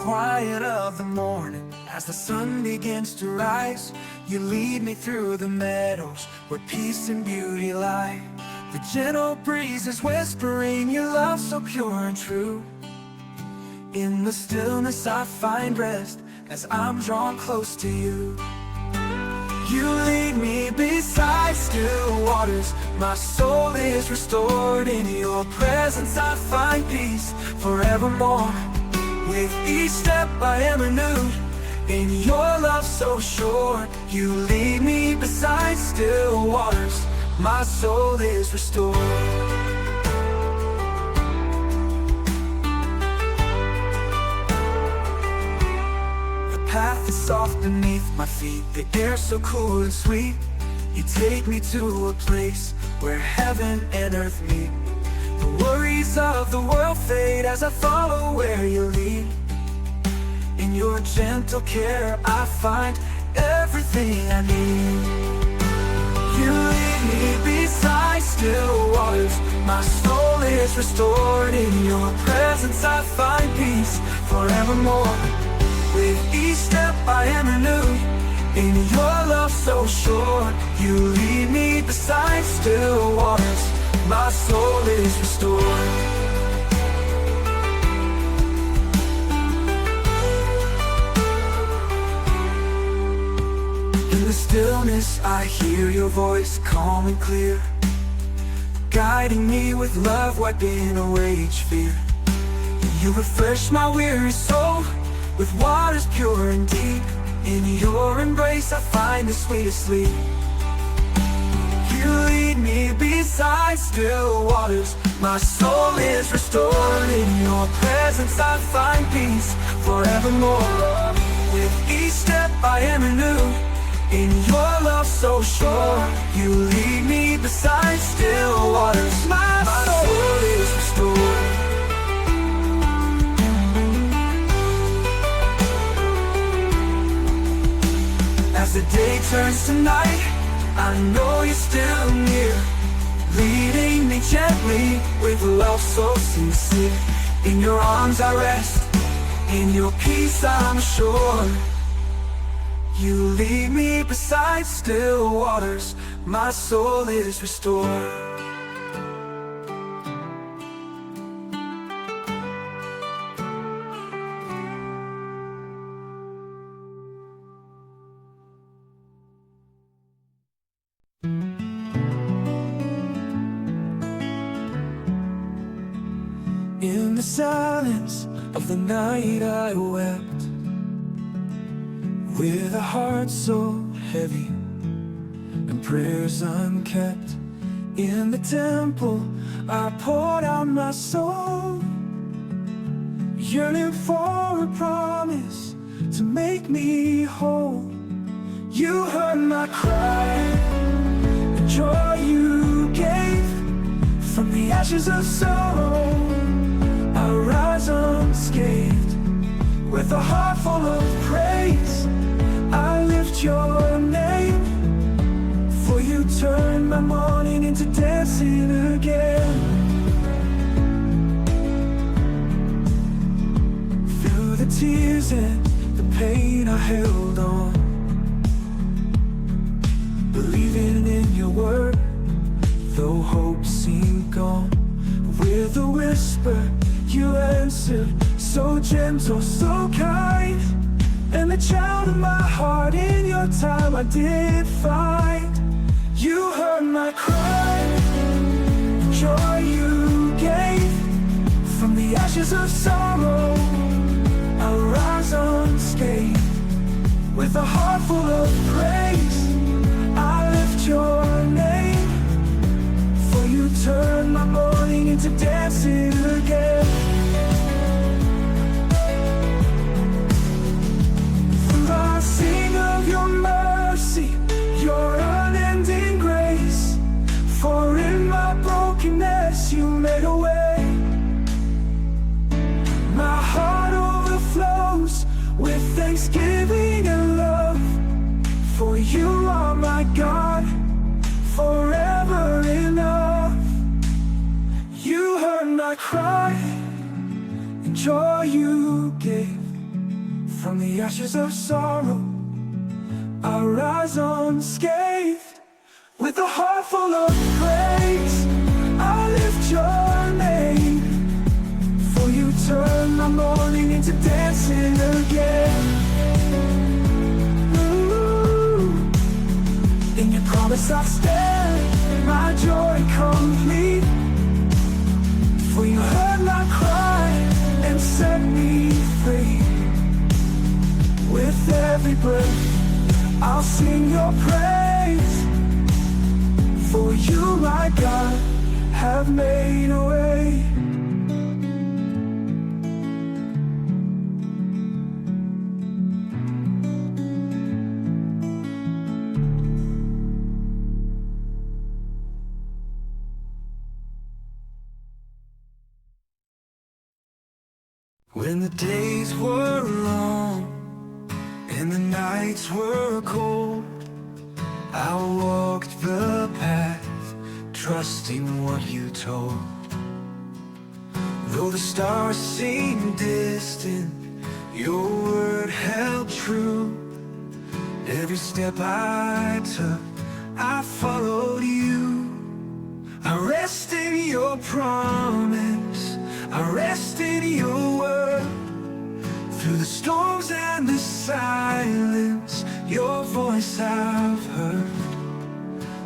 quiet of the morning, as the sun begins to rise, you lead me through the meadows where peace and beauty lie. The gentle breeze is whispering your love so pure and true. In the stillness I find rest as I'm drawn close to you. You lead me beside still waters, my soul is restored. In your presence I find peace forevermore. With each step I am renewed, in your love so sure. You lead me beside still waters, my soul is restored. The path is soft beneath my feet, the air so cool and sweet. You take me to a place where heaven and earth meet. The worries of the world fade as I follow where you lead. In your gentle care I find everything I need. You lead me beside still waters, my soul is restored. In your presence I find peace forevermore. With each step I am renewed, in your love so sure. You lead me beside still waters, my soul is restored. In the stillness I hear your voice calm and clear, guiding me with love, wiping away each fear. You refresh my weary soul with waters pure and deep. In your embrace I find the sweetest sleep. You lead me beside still waters, my soul is restored. In your presence I find peace forevermore. With each step I am renewed, in your love so sure. You lead me beside still waters, my soul is restored. As the day turns to night, I know you're still near, leading me gently with love so sincere. In your arms I rest, in your peace I'm sure. You lead me beside still waters, my soul is restored. In the silence of the night I wept, with a heart so heavy and prayers unkept. In the temple I poured out my soul, yearning for a promise to make me whole. You heard my cry, the joy you gave. From the ashes of sorrow I rise unscathed, with a heart full of praise I lift your name. For you turn my mourning into dancing again. Through the tears and the pain I held on, believing in your word, though hope seemed gone. With a whisper you answered, so gentle, so kind. And the child of my heart in your time I did find. You heard my cry, the joy you gave. From the ashes of sorrow I rise unscathed, with a heart full of praise I lift your name. For you turn my mourning into dancing again. I sing of your mercy, your unending grace. For in my brokenness you made a way. My heart overflows with thanksgiving and love. For you are my God, forever enough. You heard my cry, and joy you gave. From the ashes of sorrow, I rise unscathed. With a heart full of praise, I lift your name. For you turn my mourning into dancing again. Ooh. In your promise I stand, my joy complete. For you heard my cry and set me free. With every breath, I'll sing your praise. For you, my God, have made a way. When the days were long and the nights were cold, I walked the path, trusting what you told. Though the stars seemed distant, your word held true. Every step I took, I followed you. I rest in your promise, I rest in your word. Through the storms and the silence, your voice I've heard.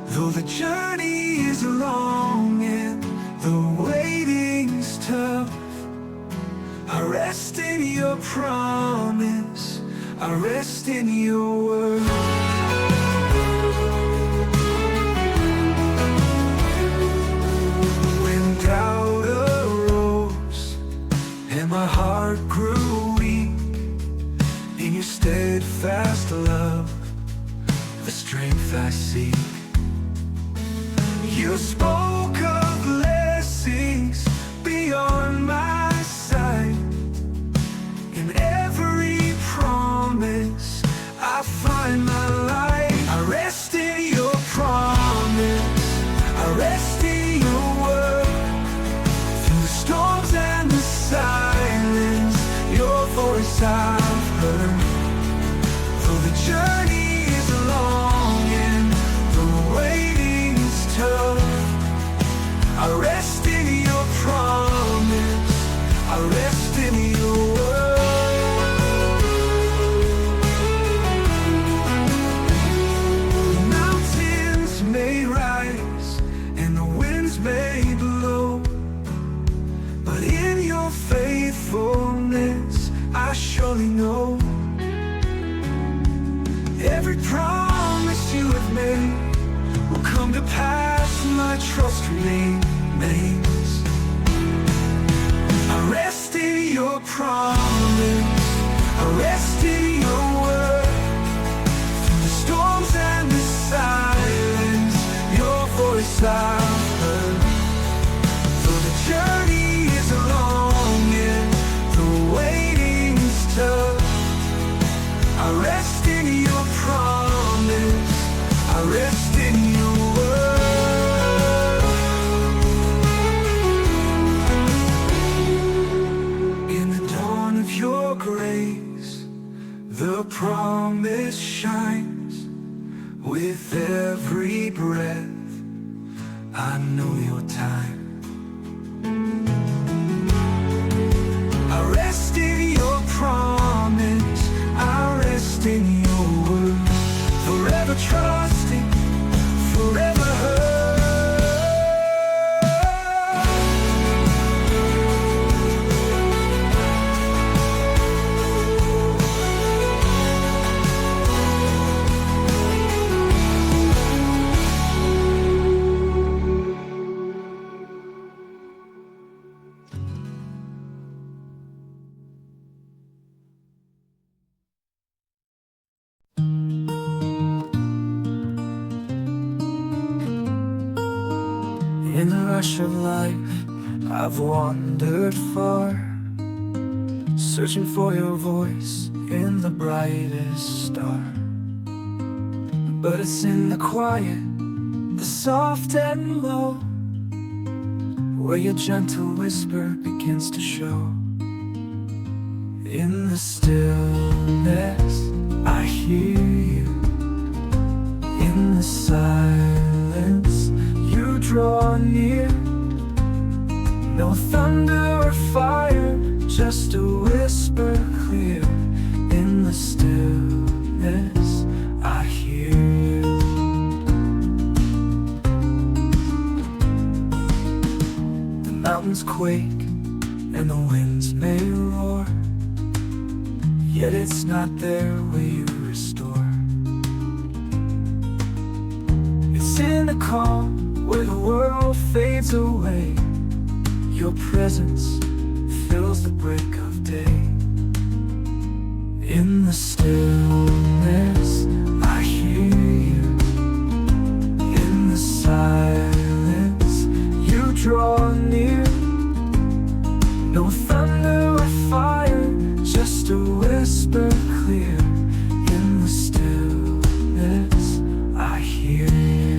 Though the journey is long and the waiting's tough, I rest in your promise, I rest in your word. When doubt arose and my heart grew weak, in your steadfast love, the strength I seek. You spoke of blessings beyond my sight. In every promise, I find my light. I rest in your promise, I rest in your word. Through the storms and the silence, your voice I've heard. Though the journey is long and the waiting's tough, I rest in your promise, I rest in your word. The mountains may rise and the winds may blow, but in your faithfulness I surely know. Every promise you have made will come to pass, my trust remains. I rest in your promise, I rest in your word. Through the storms and the silence, your voice I've heard. Though the journey is long and the waiting's tough, I rest in your promise, I rest in your word. In the dawn of your grace, the promise shines. With every breath, I know your time. I rest in your promise, I rest in your word. Forever trusting, forever heard. In the rush of life, I've wandered far, searching for your voice in the brightest star. But it's in the quiet, the soft and low, where your gentle whisper begins to show. In the stillness, I hear you. In the silence, you draw near. No thunder or fire, just a whisper clear. In the stillness, I hear you. The mountains quake and the winds may roar, yet it's not there where you restore. It's in the calm where the world fades away. Your presence fills the break of day. In the stillness, I hear you. In the silence, you draw near. No thunder or fire, just a whisper clear. In the stillness, I hear you.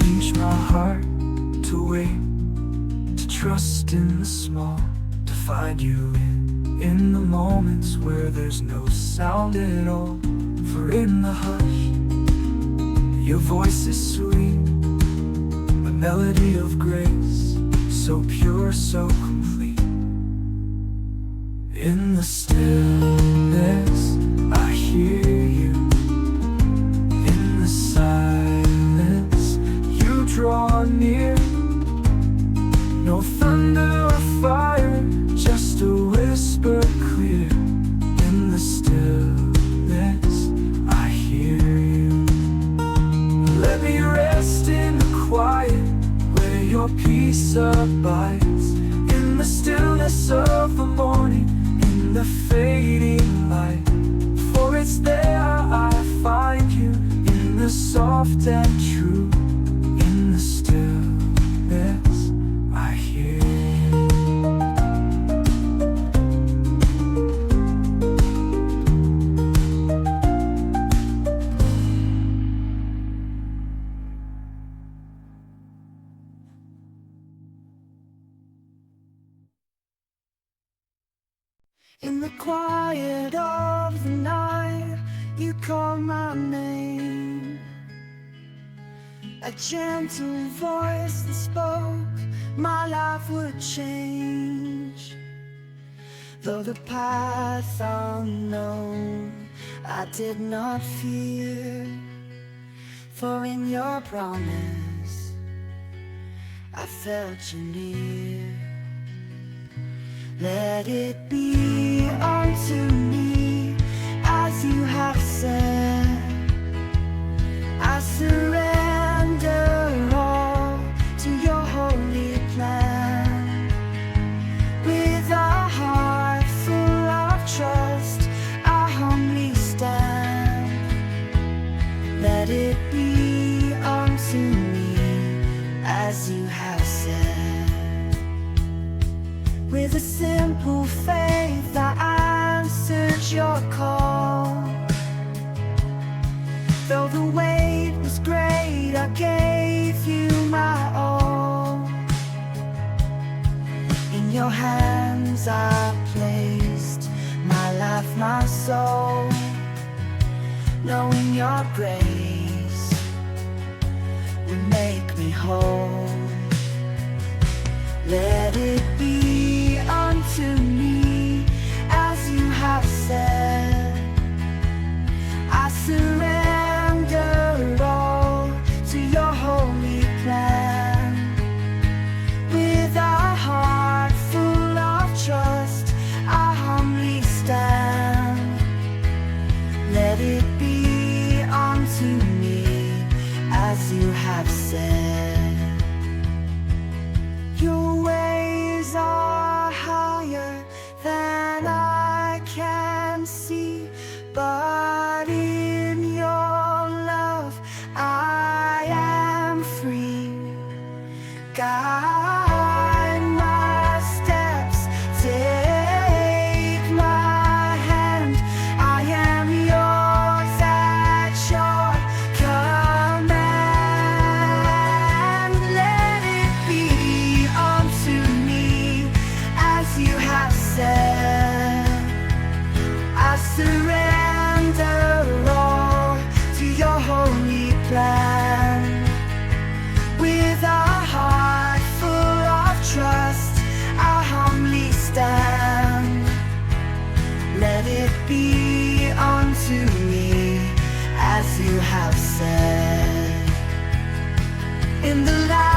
Teach my heart to wait, to trust in the small, to find you in the moments where there's no sound at all. For in the hush, your voice is sweet, a melody of grace, so pure, so complete. In the stillness, I hear you. In the silence, you draw near. No thunder or fire, just a whisper clear. In the stillness, I hear you. Let me rest in the quiet where your peace abides. In the stillness of the morning, in the fading light. For it's there I find you, in the soft and true. In the stillness, I hear you. In the quiet of the night, you call my name. A gentle voice that spoke, my life would change. Though the path unknown, I did not fear. For in your promise, I felt you near. Let it be unto me as you have said. I surrender all to your holy plan. With a heart full of trust, I humbly stand. Let it be unto me as you have said. With a simple faith I answered your call. Though the weight was great, I gave you my all. In your hands I placed my life, my soul, knowing your grace would make me whole. Let it be unto me as you have said. I surrender all to your holy plan. With a heart full of trust, I humbly stand. Let it be unto me as you have said. Your ways are higher than I can see, but in your love I am free. Guide my steps, take my hand. I am yours at your command. you have said. In the light